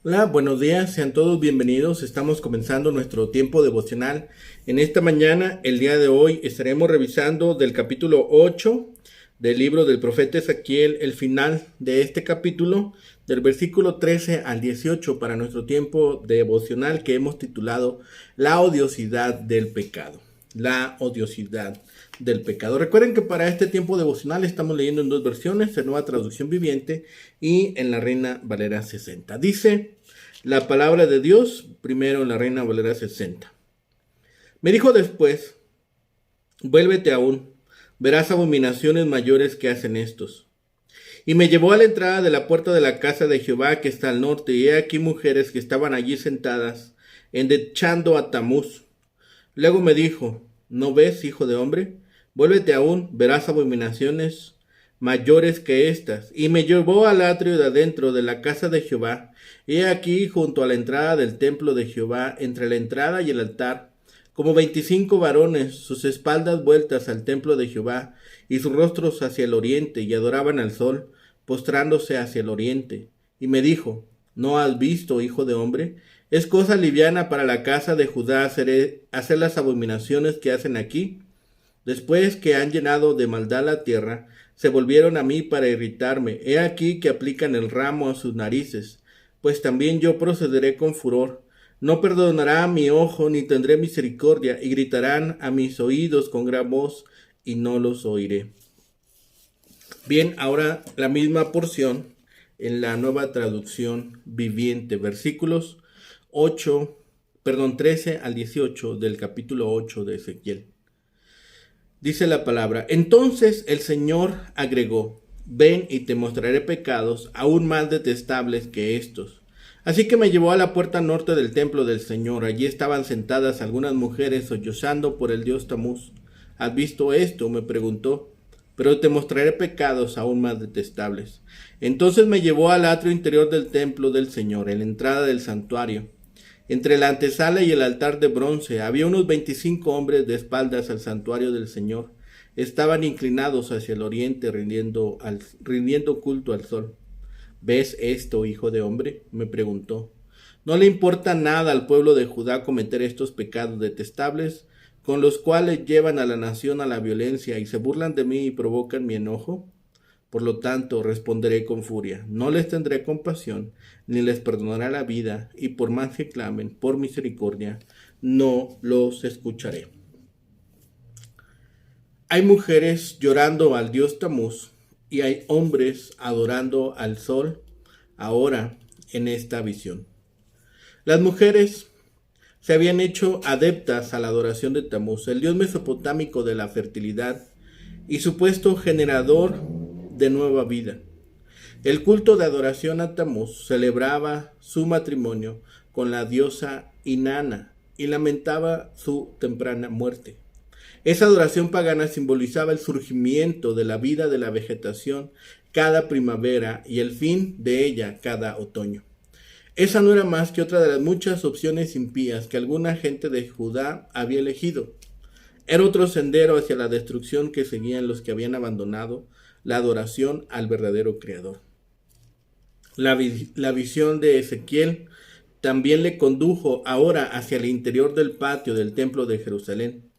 Hola, buenos días, sean todos bienvenidos. Estamos comenzando nuestro tiempo devocional. En esta mañana, el día de hoy, estaremos revisando del capítulo 8 del libro del profeta Ezequiel, el final de este capítulo, del versículo 13 al 18 para nuestro tiempo devocional que hemos titulado La odiosidad del pecado. La odiosidad del pecado. Recuerden que para este tiempo devocional estamos leyendo en dos versiones, en Nueva Traducción Viviente y en la Reina Valera 60. Dice la palabra de Dios, primero en la Reina Valera 60. Me dijo después, vuélvete aún, verás abominaciones mayores que hacen estos. Y me llevó a la entrada de la puerta de la casa de Jehová que está al norte, y he aquí mujeres que estaban allí sentadas, endechando a Tamuz. Luego me dijo, ¿no ves, hijo de hombre? Vuélvete aún, verás abominaciones mayores que estas. Y me llevó al atrio de adentro de la casa de Jehová. He aquí, junto a la entrada del templo de Jehová, entre la entrada y el altar, como 25 varones, sus espaldas vueltas al templo de Jehová, y sus rostros hacia el oriente, y adoraban al sol, postrándose hacia el oriente. Y me dijo, ¿no has visto, hijo de hombre? Es cosa liviana para la casa de Judá hacer las abominaciones que hacen aquí. Después que han llenado de maldad la tierra, se volvieron a mí para irritarme. He aquí que aplican el ramo a sus narices, pues también yo procederé con furor. No perdonará mi ojo, ni tendré misericordia, y gritarán a mis oídos con gran voz, y no los oiré. Bien, ahora la misma porción en la Nueva Traducción Viviente, versículos 13 al 18 del capítulo 8 de Ezequiel. Dice la palabra, entonces el Señor agregó, ven y te mostraré pecados aún más detestables que estos. Así que me llevó a la puerta norte del templo del Señor. Allí estaban sentadas algunas mujeres sollozando por el dios Tamuz. ¿Has visto esto? Me preguntó. Pero te mostraré pecados aún más detestables. Entonces me llevó al atrio interior del templo del Señor, en la entrada del santuario. Entre la antesala y el altar de bronce había unos 25 hombres de espaldas al santuario del Señor. Estaban inclinados hacia el oriente, rindiendo culto al sol. ¿Ves esto, hijo de hombre? Me preguntó. ¿No le importa nada al pueblo de Judá cometer estos pecados detestables, con los cuales llevan a la nación a la violencia y se burlan de mí y provocan mi enojo? Por lo tanto, responderé con furia, no les tendré compasión, ni les perdonaré la vida, y por más que clamen por misericordia, no los escucharé. Hay mujeres llorando al dios Tamuz, y hay hombres adorando al sol, ahora en esta visión. Las mujeres se habían hecho adeptas a la adoración de Tamuz, el dios mesopotámico de la fertilidad y supuesto generador de nueva vida. El culto de adoración a Tamuz celebraba su matrimonio con la diosa Inanna y lamentaba su temprana muerte. Esa adoración pagana simbolizaba el surgimiento de la vida de la vegetación cada primavera y el fin de ella cada otoño. Esa no era más que otra de las muchas opciones impías que alguna gente de Judá había elegido. Era otro sendero hacia la destrucción que seguían los que habían abandonado la adoración al verdadero Creador. La visión de Ezequiel también le condujo ahora hacia el interior del patio del templo de Jerusalén.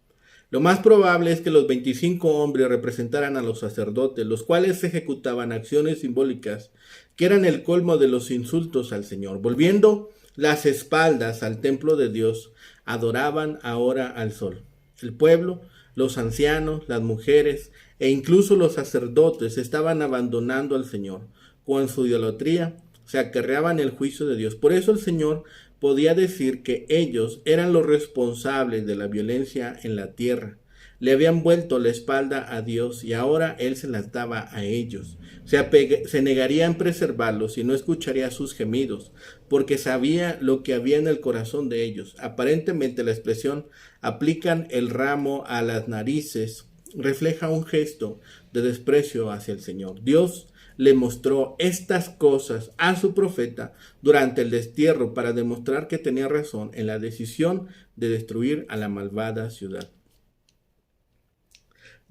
Lo más probable es que los 25 hombres representaran a los sacerdotes, los cuales ejecutaban acciones simbólicas que eran el colmo de los insultos al Señor. Volviendo las espaldas al templo de Dios, adoraban ahora al sol. El pueblo, los ancianos, las mujeres e incluso los sacerdotes estaban abandonando al Señor. Con su idolatría se acarreaban el juicio de Dios. Por eso el Señor podía decir que ellos eran los responsables de la violencia en la tierra. Le habían vuelto la espalda a Dios y ahora Él se las daba a ellos. Se negaría en preservarlos y no escucharía sus gemidos, porque sabía lo que había en el corazón de ellos. Aparentemente la expresión aplican el ramo a las narices refleja un gesto de desprecio hacia el Señor. Dios le mostró estas cosas a su profeta durante el destierro para demostrar que tenía razón en la decisión de destruir a la malvada ciudad.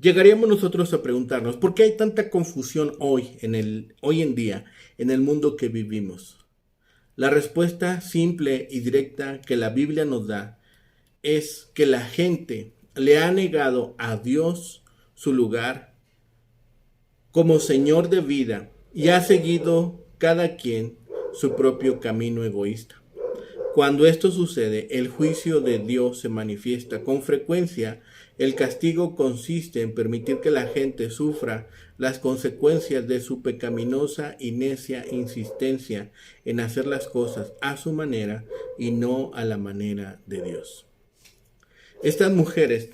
Llegaríamos nosotros a preguntarnos, ¿por qué hay tanta confusión hoy en día, en el mundo que vivimos? La respuesta simple y directa que la Biblia nos da es que la gente le ha negado a Dios su lugar como Señor de vida y ha seguido cada quien su propio camino egoísta. Cuando esto sucede, el juicio de Dios se manifiesta. Con frecuencia, el castigo consiste en permitir que la gente sufra las consecuencias de su pecaminosa y necia insistencia en hacer las cosas a su manera y no a la manera de Dios. Estas mujeres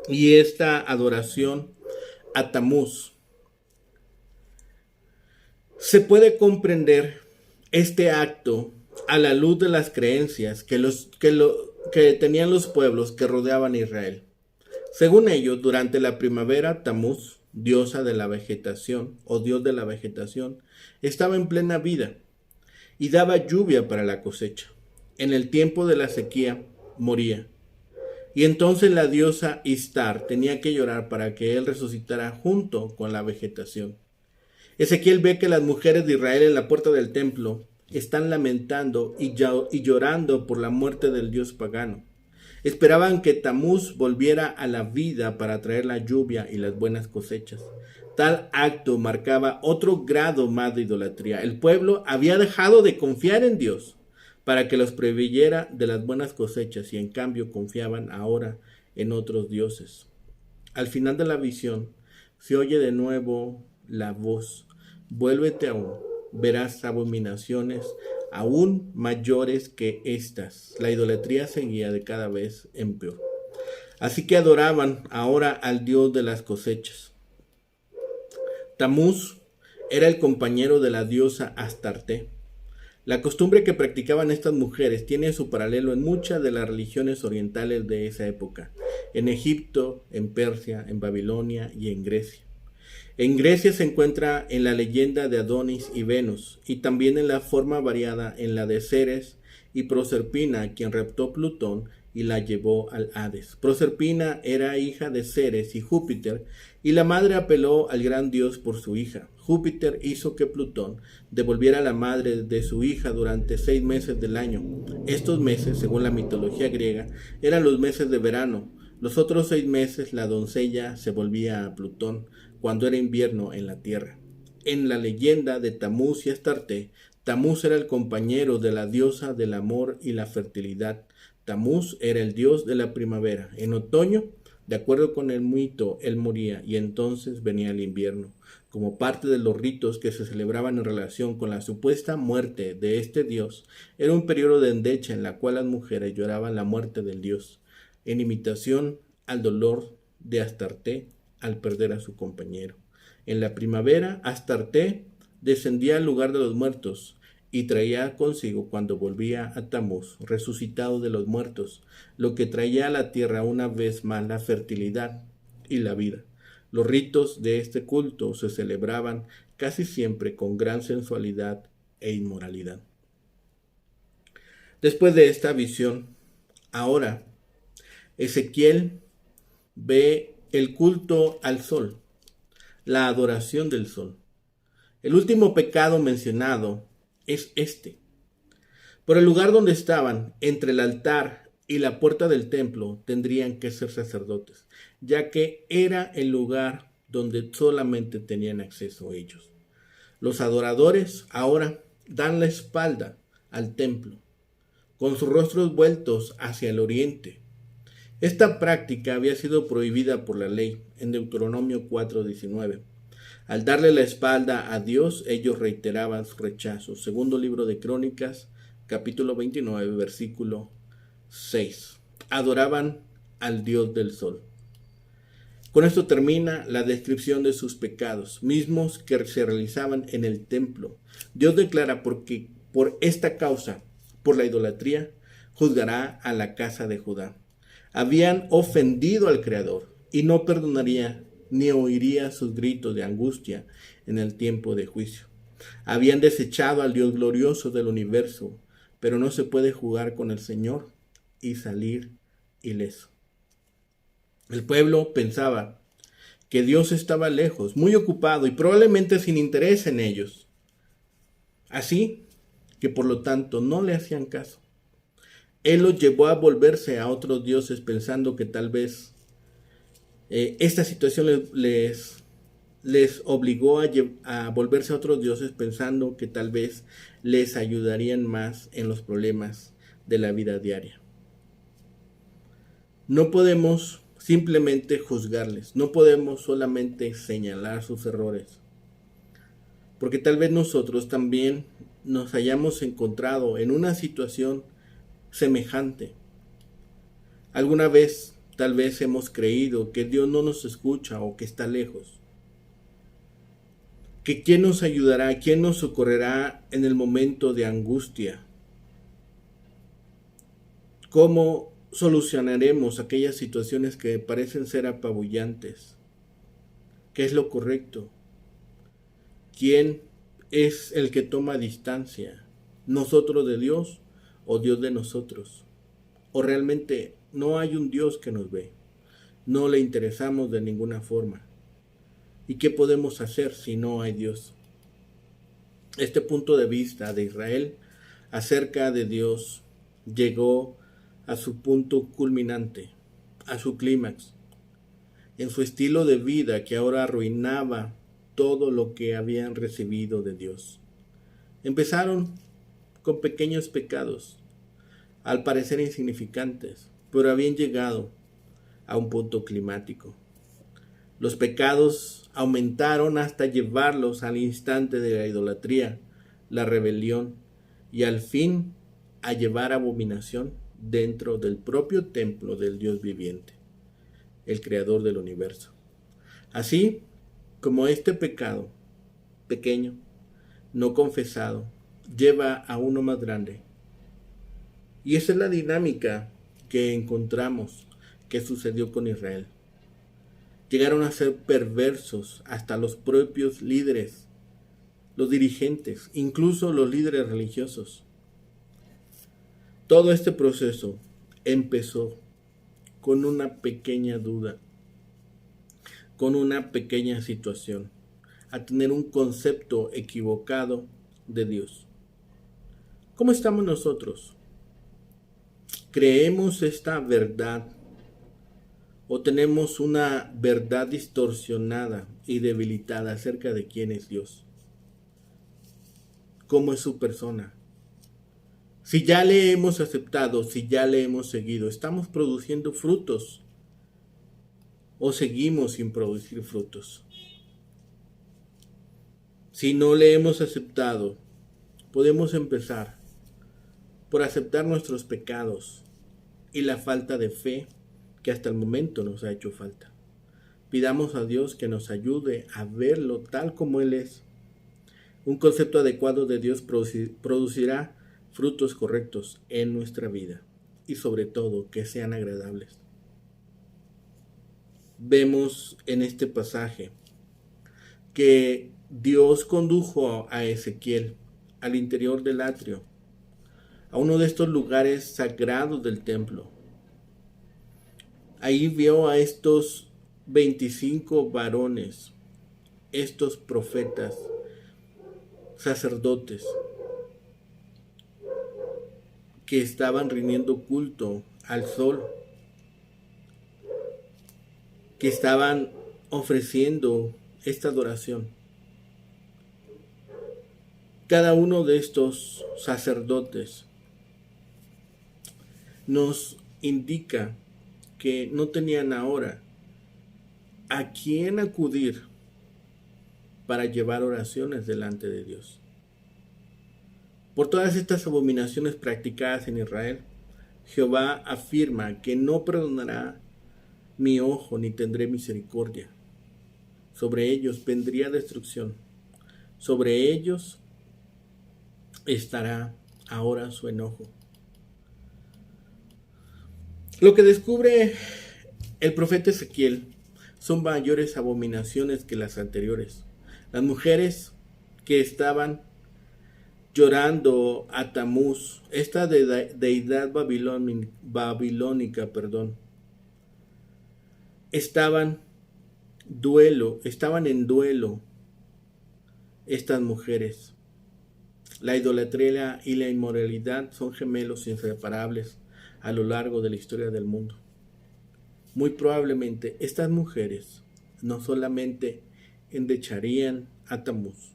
y esta adoración a Tamuz, se puede comprender este acto a la luz de las creencias que tenían los pueblos que rodeaban a Israel. Según ellos, durante la primavera, Tamuz, diosa de la vegetación o dios de la vegetación, estaba en plena vida y daba lluvia para la cosecha. En el tiempo de la sequía, moría. Y entonces la diosa Istar tenía que llorar para que él resucitara junto con la vegetación. Ezequiel ve que las mujeres de Israel en la puerta del templo están lamentando y llorando por la muerte del dios pagano. Esperaban que Tamuz volviera a la vida para traer la lluvia y las buenas cosechas. Tal acto marcaba otro grado más de idolatría. El pueblo había dejado de confiar en Dios para que los proveyera de las buenas cosechas y en cambio confiaban ahora en otros dioses. Al final de la visión se oye de nuevo la voz: vuélvete aún, verás abominaciones aún mayores que estas. La idolatría seguía de cada vez en peor. Así que adoraban ahora al dios de las cosechas. Tamuz era el compañero de la diosa Astarte. La costumbre que practicaban estas mujeres tiene su paralelo en muchas de las religiones orientales de esa época, en Egipto, en Persia, en Babilonia y en Grecia. En Grecia se encuentra en la leyenda de Adonis y Venus, y también en la forma variada en la de Ceres y Proserpina, quien raptó Plutón y la llevó al Hades. Proserpina era hija de Ceres y Júpiter, y la madre apeló al gran dios por su hija. Júpiter hizo que Plutón devolviera a la madre de su hija durante 6 meses del año. Estos meses, según la mitología griega, eran los meses de verano. Los otros 6 meses la doncella se volvía a Plutón cuando era invierno en la tierra. En la leyenda de Tamuz y Astarte, Tamuz era el compañero de la diosa del amor y la fertilidad. Tamuz era el dios de la primavera. En otoño, de acuerdo con el mito, él moría y entonces venía el invierno. Como parte de los ritos que se celebraban en relación con la supuesta muerte de este dios, era un periodo de endecha en la cual las mujeres lloraban la muerte del dios, en imitación al dolor de Astarte al perder a su compañero. En la primavera, Astarte descendía al lugar de los muertos y traía consigo, cuando volvía a Tamuz, resucitado de los muertos, lo que traía a la tierra una vez más la fertilidad y la vida. Los ritos de este culto se celebraban casi siempre con gran sensualidad e inmoralidad. Después de esta visión, ahora Ezequiel ve el culto al sol, la adoración del sol. El último pecado mencionado es este. Por el lugar donde estaban, entre el altar y la puerta del templo, tendrían que ser sacerdotes, ya que era el lugar donde solamente tenían acceso ellos. Los adoradores ahora dan la espalda al templo, con sus rostros vueltos hacia el oriente. Esta práctica había sido prohibida por la ley en Deuteronomio 4:19. Al darle la espalda a Dios, ellos reiteraban su rechazo. Segundo libro de Crónicas, capítulo 29, versículo 6. Adoraban al Dios del sol. Con esto termina la descripción de sus pecados, mismos que se realizaban en el templo. Dios declara porque por esta causa, por la idolatría, juzgará a la casa de Judá. Habían ofendido al Creador y no perdonaría ni oiría sus gritos de angustia en el tiempo de juicio. Habían desechado al Dios glorioso del universo, pero no se puede jugar con el Señor y salir ileso. El pueblo pensaba que Dios estaba lejos, muy ocupado y probablemente sin interés en ellos. Así que por lo tanto no le hacían caso. Él los llevó a volverse a otros dioses pensando que tal vez esta situación les obligó a volverse a otros dioses pensando que tal vez les ayudarían más en los problemas de la vida diaria. No podemos simplemente juzgarles, no podemos solamente señalar sus errores, porque tal vez nosotros también nos hayamos encontrado en una situación semejante. Alguna vez tal vez hemos creído que Dios no nos escucha o que está lejos. Que quién nos ayudará, quién nos socorrerá en el momento de angustia. ¿Cómo solucionaremos aquellas situaciones que parecen ser apabullantes? ¿Qué es lo correcto? ¿Quién es el que toma distancia? ¿Nosotros de Dios o Dios de nosotros? ¿O realmente no hay un Dios que nos ve? No le interesamos de ninguna forma. ¿Y qué podemos hacer si no hay Dios? Este punto de vista de Israel acerca de Dios llegó a su punto culminante, a su clímax, en su estilo de vida que ahora arruinaba todo lo que habían recibido de Dios. Empezaron con pequeños pecados, al parecer insignificantes, pero habían llegado a un punto climático. Los pecados aumentaron hasta llevarlos al instante de la idolatría, la rebelión y al fin a llevar abominación dentro del propio templo del Dios viviente, el creador del universo. Así como este pecado pequeño, no confesado, lleva a uno más grande. Y esa es la dinámica que encontramos que sucedió con Israel. Llegaron a ser perversos hasta los propios líderes, los dirigentes, incluso los líderes religiosos. Todo este proceso empezó con una pequeña duda, con una pequeña situación, a tener un concepto equivocado de Dios. ¿Cómo estamos nosotros? ¿Creemos esta verdad o tenemos una verdad distorsionada y debilitada acerca de quién es Dios? ¿Cómo es su persona? Si ya le hemos aceptado, si ya le hemos seguido, ¿estamos produciendo frutos o seguimos sin producir frutos? Si no le hemos aceptado, podemos empezar por aceptar nuestros pecados y la falta de fe que hasta el momento nos ha hecho falta. Pidamos a Dios que nos ayude a verlo tal como Él es. Un concepto adecuado de Dios producirá frutos correctos en nuestra vida y sobre todo que sean agradables. Vemos en este pasaje que Dios condujo a Ezequiel al interior del atrio, a uno de estos lugares sagrados del templo. Ahí vio a estos 25 varones, estos profetas, sacerdotes, que estaban rindiendo culto al sol, que estaban ofreciendo esta adoración. Cada uno de estos sacerdotes nos indica que no tenían ahora a quién acudir para llevar oraciones delante de Dios. Por todas estas abominaciones practicadas en Israel, Jehová afirma que no perdonará mi ojo ni tendré misericordia. Sobre ellos vendría destrucción. Sobre ellos estará ahora su enojo. Lo que descubre el profeta Ezequiel son mayores abominaciones que las anteriores. Las mujeres que estaban llorando a Tamuz, esta deidad babilónica, estaban en duelo estas mujeres. La idolatría y la inmoralidad son gemelos inseparables a lo largo de la historia del mundo. Muy probablemente estas mujeres no solamente endecharían a Tamuz,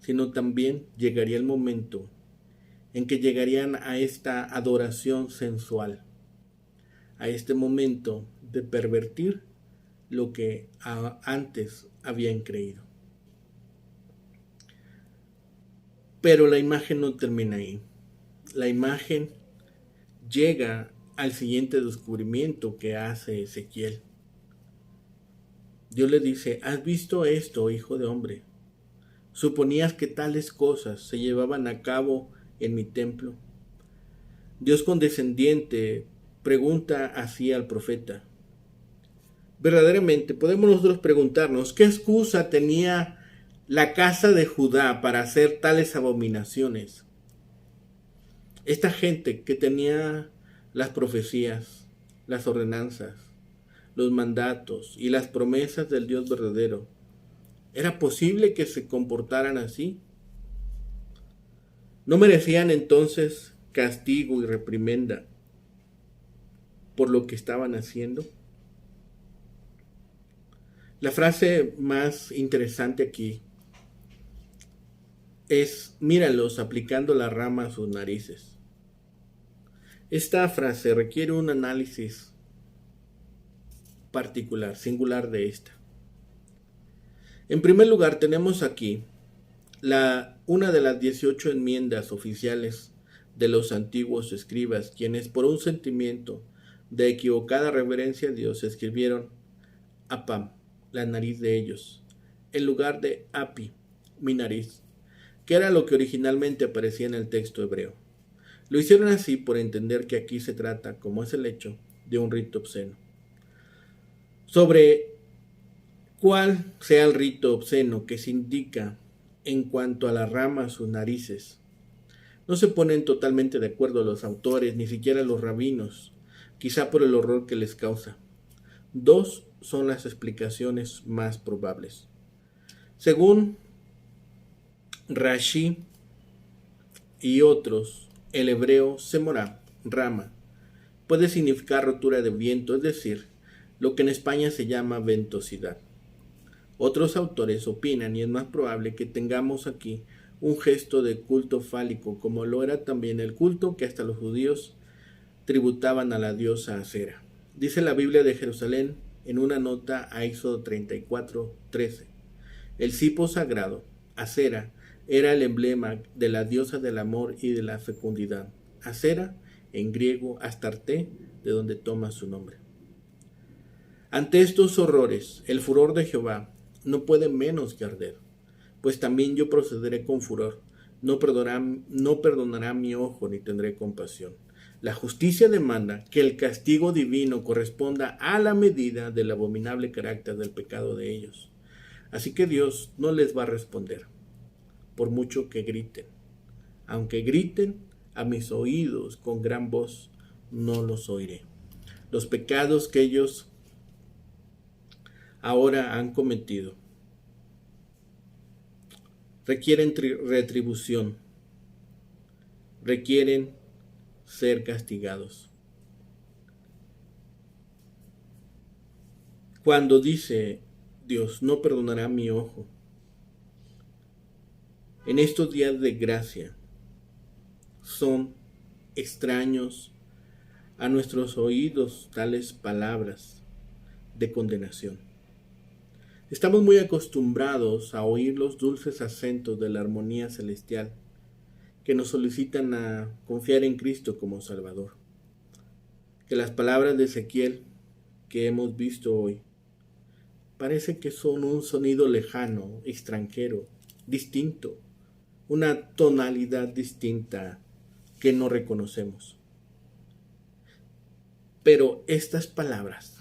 sino también llegaría el momento en que llegarían a esta adoración sensual, a este momento de pervertir lo que antes habían creído. Pero la imagen no termina ahí. La imagen llega al siguiente descubrimiento que hace Ezequiel. Dios le dice: ¿has visto esto, hijo de hombre? ¿Suponías que tales cosas se llevaban a cabo en mi templo? Dios condescendiente pregunta así al profeta. Verdaderamente podemos nosotros preguntarnos qué excusa tenía la casa de Judá para hacer tales abominaciones. Esta gente que tenía las profecías, las ordenanzas, los mandatos y las promesas del Dios verdadero, ¿era posible que se comportaran así? ¿No merecían entonces castigo y reprimenda por lo que estaban haciendo? La frase más interesante aquí es: míralos aplicando la rama a sus narices. Esta frase requiere un análisis particular, singular de esta. En primer lugar, tenemos aquí una de las 18 enmiendas oficiales de los antiguos escribas, quienes por un sentimiento de equivocada reverencia a Dios escribieron Apam, la nariz de ellos, en lugar de Api, mi nariz, que era lo que originalmente aparecía en el texto hebreo. Lo hicieron así por entender que aquí se trata, como es el hecho, de un rito obsceno. Sobre cuál sea el rito obsceno que se indica en cuanto a la rama a sus narices, no se ponen totalmente de acuerdo los autores, ni siquiera los rabinos, quizá por el horror que les causa. Dos son las explicaciones más probables. Según Rashi y otros, el hebreo semorá, rama, puede significar rotura de viento, es decir, lo que en España se llama ventosidad. Otros autores opinan, y es más probable que tengamos aquí un gesto de culto fálico, como lo era también el culto que hasta los judíos tributaban a la diosa Acera. Dice la Biblia de Jerusalén en una nota a Éxodo 34:13. El cipo sagrado, Acera, era el emblema de la diosa del amor y de la fecundidad. Acera, en griego, Astarte, de donde toma su nombre. Ante estos horrores, el furor de Jehová no puede menos que arder, pues también yo procederé con furor, no perdonará mi ojo ni tendré compasión. La justicia demanda que el castigo divino corresponda a la medida del abominable carácter del pecado de ellos. Así que Dios no les va a responder, por mucho que griten. Aunque griten a mis oídos con gran voz, no los oiré. Los pecados que ellos ahora han cometido requieren retribución, requieren ser castigados. Cuando dice Dios, no perdonará mi ojo, en estos días de gracia son extraños a nuestros oídos tales palabras de condenación. Estamos muy acostumbrados a oír los dulces acentos de la armonía celestial que nos solicitan a confiar en Cristo como Salvador. Que las palabras de Ezequiel que hemos visto hoy parece que son un sonido lejano, extranjero, distinto, una tonalidad distinta que no reconocemos. Pero estas palabras,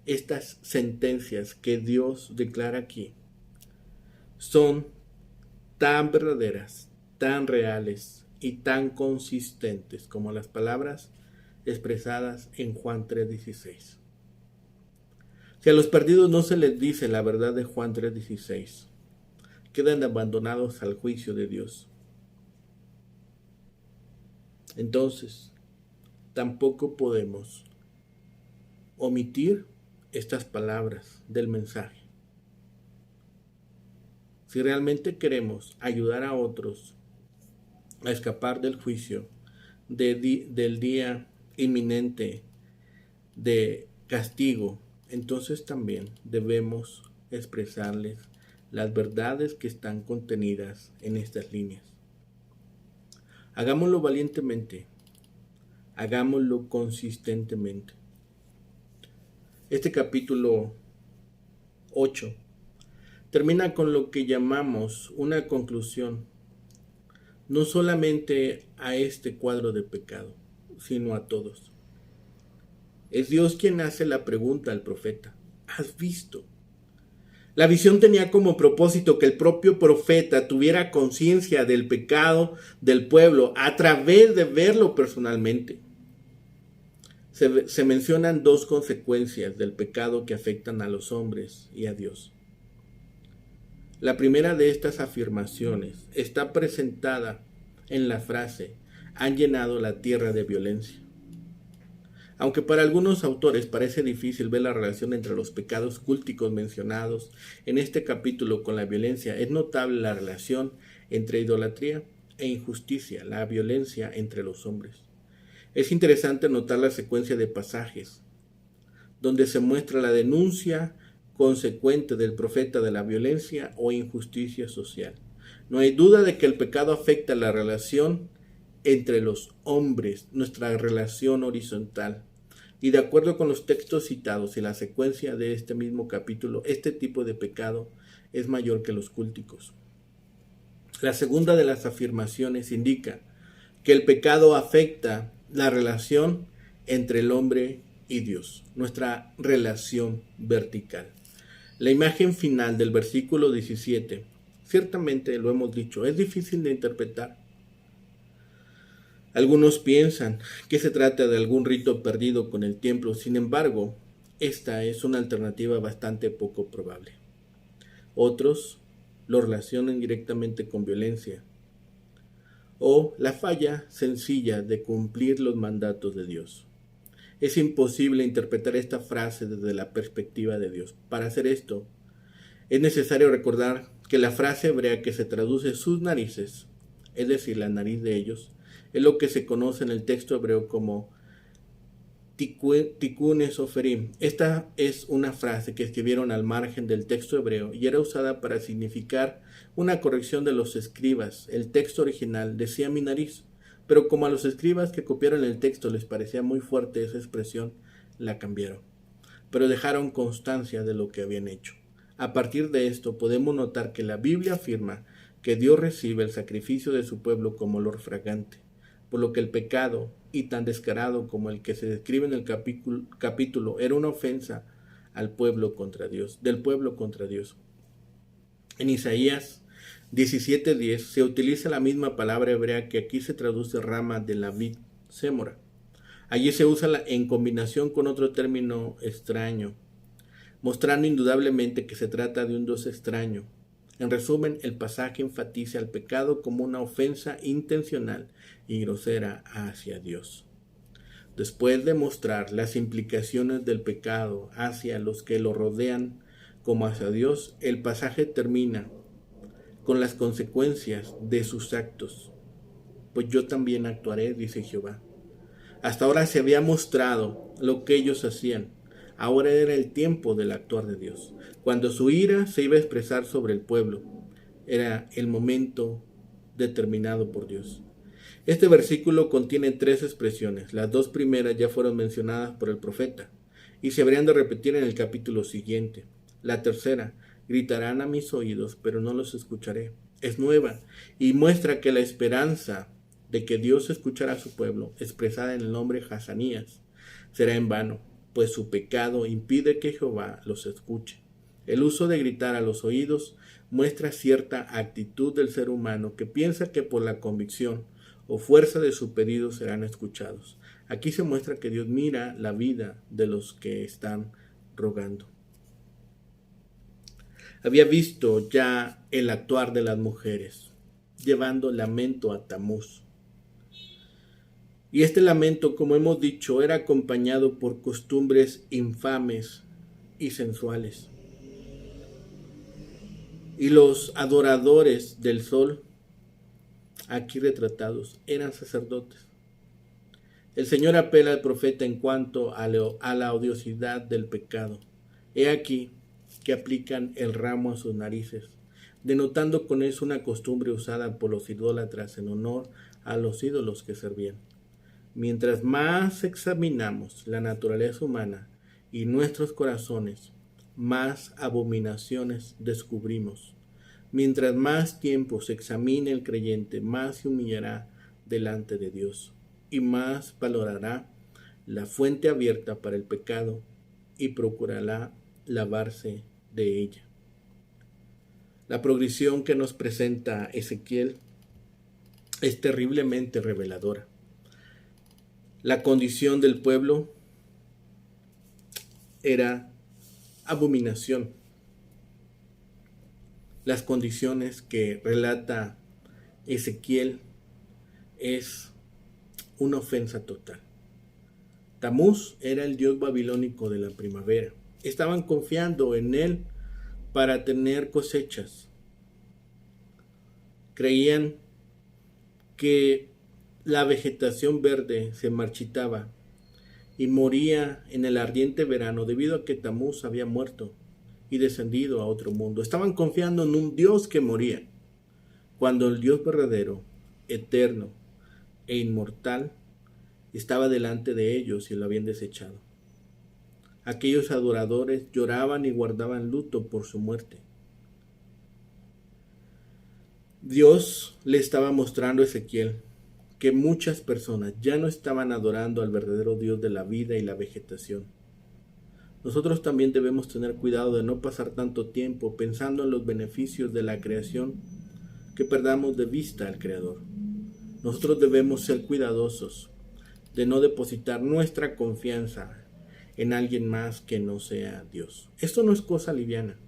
estas sentencias que Dios declara aquí, son tan verdaderas, tan reales y tan consistentes como las palabras expresadas en Juan 3:16. Si a los perdidos no se les dice la verdad de Juan 3:16, quedan abandonados al juicio de Dios. Entonces, tampoco podemos omitir estas palabras del mensaje. Si realmente queremos ayudar a otros a escapar del juicio, del día inminente de castigo, entonces también debemos expresarles las verdades que están contenidas en estas líneas. Hagámoslo valientemente, hagámoslo consistentemente. Este capítulo 8 termina con lo que llamamos una conclusión, no solamente a este cuadro de pecado, sino a todos. Es Dios quien hace la pregunta al profeta: ¿has visto? La visión tenía como propósito que el propio profeta tuviera conciencia del pecado del pueblo a través de verlo personalmente. Se mencionan dos consecuencias del pecado que afectan a los hombres y a Dios. La primera de estas afirmaciones está presentada en la frase: han llenado la tierra de violencia. Aunque para algunos autores parece difícil ver la relación entre los pecados cúlticos mencionados en este capítulo con la violencia, es notable la relación entre idolatría e injusticia, la violencia entre los hombres. Es interesante notar la secuencia de pasajes donde se muestra la denuncia consecuente del profeta de la violencia o injusticia social. No hay duda de que el pecado afecta la relación entre los hombres, nuestra relación horizontal. Y de acuerdo con los textos citados y la secuencia de este mismo capítulo, este tipo de pecado es mayor que los cúlticos. La segunda de las afirmaciones indica que el pecado afecta la relación entre el hombre y Dios, nuestra relación vertical. La imagen final del versículo 17, ciertamente lo hemos dicho, es difícil de interpretar. Algunos piensan que se trata de algún rito perdido con el templo, sin embargo, esta es una alternativa bastante poco probable. Otros lo relacionan directamente con violencia o la falla sencilla de cumplir los mandatos de Dios. Es imposible interpretar esta frase desde la perspectiva de Dios. Para hacer esto, es necesario recordar que la frase hebrea que se traduce sus narices, es decir, la nariz de ellos, es lo que se conoce en el texto hebreo como tikkun soferim. Esta es una frase que escribieron al margen del texto hebreo y era usada para significar una corrección de los escribas. El texto original decía mi nariz, pero como a los escribas que copiaron el texto les parecía muy fuerte esa expresión, la cambiaron, pero dejaron constancia de lo que habían hecho. A partir de esto podemos notar que la Biblia afirma que Dios recibe el sacrificio de su pueblo como olor fragante, por lo que el pecado, y tan descarado como el que se describe en el capítulo, era una ofensa al pueblo contra Dios, del pueblo contra Dios. En Isaías 17:10 se utiliza la misma palabra hebrea que aquí se traduce rama de la vid sémora. Allí se usa en combinación con otro término extraño, mostrando indudablemente que se trata de un Dios extraño. En resumen, el pasaje enfatiza el pecado como una ofensa intencional y grosera hacia Dios. Después de mostrar las implicaciones del pecado hacia los que lo rodean como hacia Dios, el pasaje termina con las consecuencias de sus actos. Pues yo también actuaré, dice Jehová. Hasta ahora se había mostrado lo que ellos hacían. Ahora era el tiempo del actuar de Dios. Cuando su ira se iba a expresar sobre el pueblo, era el momento determinado por Dios. Este versículo contiene tres expresiones. Las dos primeras ya fueron mencionadas por el profeta y se habrían de repetir en el capítulo siguiente. La tercera, gritarán a mis oídos, pero no los escucharé. Es nueva y muestra que la esperanza de que Dios escuchará a su pueblo, expresada en el nombre Hazanías, será en vano, pues su pecado impide que Jehová los escuche. El uso de gritar a los oídos muestra cierta actitud del ser humano que piensa que por la convicción o fuerza de su pedido serán escuchados. Aquí se muestra que Dios mira la vida de los que están rogando. Había visto ya el actuar de las mujeres, llevando lamento a Tamuz. Y este lamento, como hemos dicho, era acompañado por costumbres infames y sensuales. Y los adoradores del sol, aquí retratados, eran sacerdotes. El Señor apela al profeta en cuanto a la odiosidad del pecado. He aquí que aplican el ramo a sus narices, denotando con eso una costumbre usada por los idólatras en honor a los ídolos que servían. Mientras más examinamos la naturaleza humana y nuestros corazones, más abominaciones descubrimos. Mientras más tiempo se examine el creyente, más se humillará delante de Dios y más valorará la fuente abierta para el pecado y procurará lavarse de ella. La progresión que nos presenta Ezequiel es terriblemente reveladora. La condición del pueblo era abominación. Las condiciones que relata Ezequiel es una ofensa total. Tamuz era el dios babilónico de la primavera. Estaban confiando en él para tener cosechas. Creían que la vegetación verde se marchitaba y moría en el ardiente verano debido a que Tamuz había muerto y descendido a otro mundo. Estaban confiando en un Dios que moría, cuando el Dios verdadero, eterno e inmortal estaba delante de ellos y lo habían desechado. Aquellos adoradores lloraban y guardaban luto por su muerte. Dios le estaba mostrando a Ezequiel que muchas personas ya no estaban adorando al verdadero Dios de la vida y la vegetación. Nosotros también debemos tener cuidado de no pasar tanto tiempo pensando en los beneficios de la creación que perdamos de vista al Creador. Nosotros debemos ser cuidadosos de no depositar nuestra confianza en alguien más que no sea Dios. Esto no es cosa liviana.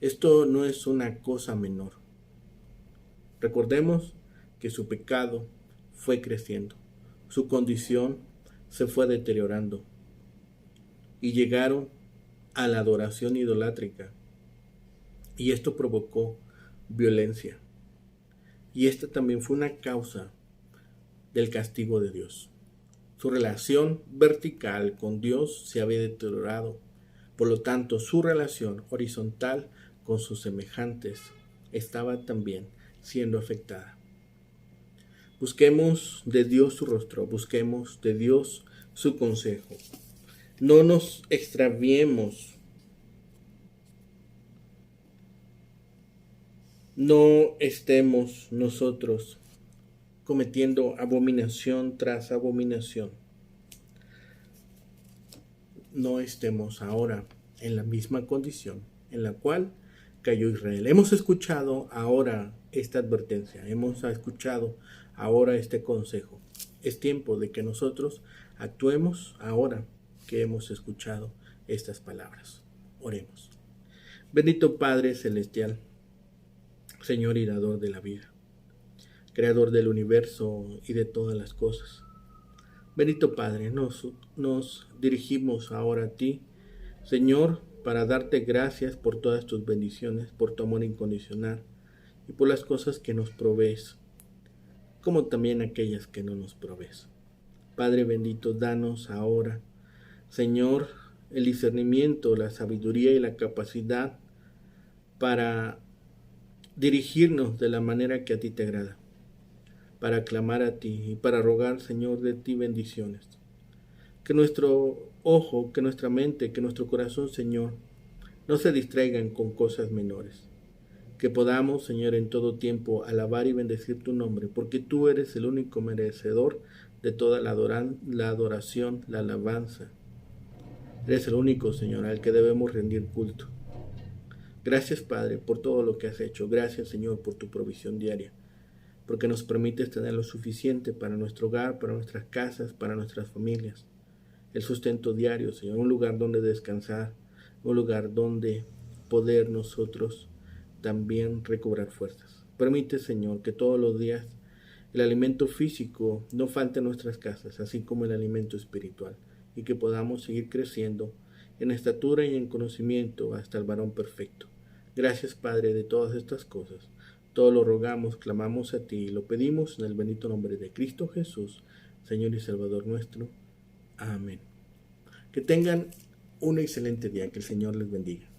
Esto no es una cosa menor. Recordemos que su pecado fue creciendo, su condición se fue deteriorando y llegaron a la adoración idolátrica, y esto provocó violencia, y esta también fue una causa del castigo de Dios. Su relación vertical con Dios se había deteriorado, por lo tanto su relación horizontal con sus semejantes estaba también siendo afectada. Busquemos de Dios su rostro, busquemos de Dios su consejo. No nos extraviemos, no estemos nosotros cometiendo abominación tras abominación. No estemos ahora en la misma condición en la cual cayó Israel. Hemos escuchado ahora esta advertencia, hemos escuchado ahora este consejo. Es tiempo de que nosotros actuemos ahora que hemos escuchado estas palabras. Oremos. Bendito Padre Celestial, Señor y dador de la vida, Creador del universo y de todas las cosas. Bendito Padre, nos dirigimos ahora a ti, Señor, para darte gracias por todas tus bendiciones, por tu amor incondicional y por las cosas que nos provees, como también aquellas que no nos provees. Padre bendito, danos ahora, Señor, el discernimiento, la sabiduría y la capacidad para dirigirnos de la manera que a ti te agrada, para clamar a ti y para rogar, Señor, de ti bendiciones. Que nuestro ojo, que nuestra mente, que nuestro corazón, Señor, no se distraigan con cosas menores. Que podamos, Señor, en todo tiempo alabar y bendecir tu nombre, porque tú eres el único merecedor de toda la adoración, la alabanza. Eres el único, Señor, al que debemos rendir culto. Gracias, Padre, por todo lo que has hecho. Gracias, Señor, por tu provisión diaria, porque nos permites tener lo suficiente para nuestro hogar, para nuestras casas, para nuestras familias. El sustento diario, Señor, un lugar donde descansar, un lugar donde poder nosotros también recobrar fuerzas. Permite, Señor, que todos los días el alimento físico no falte en nuestras casas, así como el alimento espiritual, y que podamos seguir creciendo en estatura y en conocimiento hasta el varón perfecto. Gracias, Padre, de todas estas cosas. Todo lo rogamos, clamamos a ti y lo pedimos en el bendito nombre de Cristo Jesús, Señor y Salvador nuestro. Amén. Que tengan un excelente día, que el Señor les bendiga.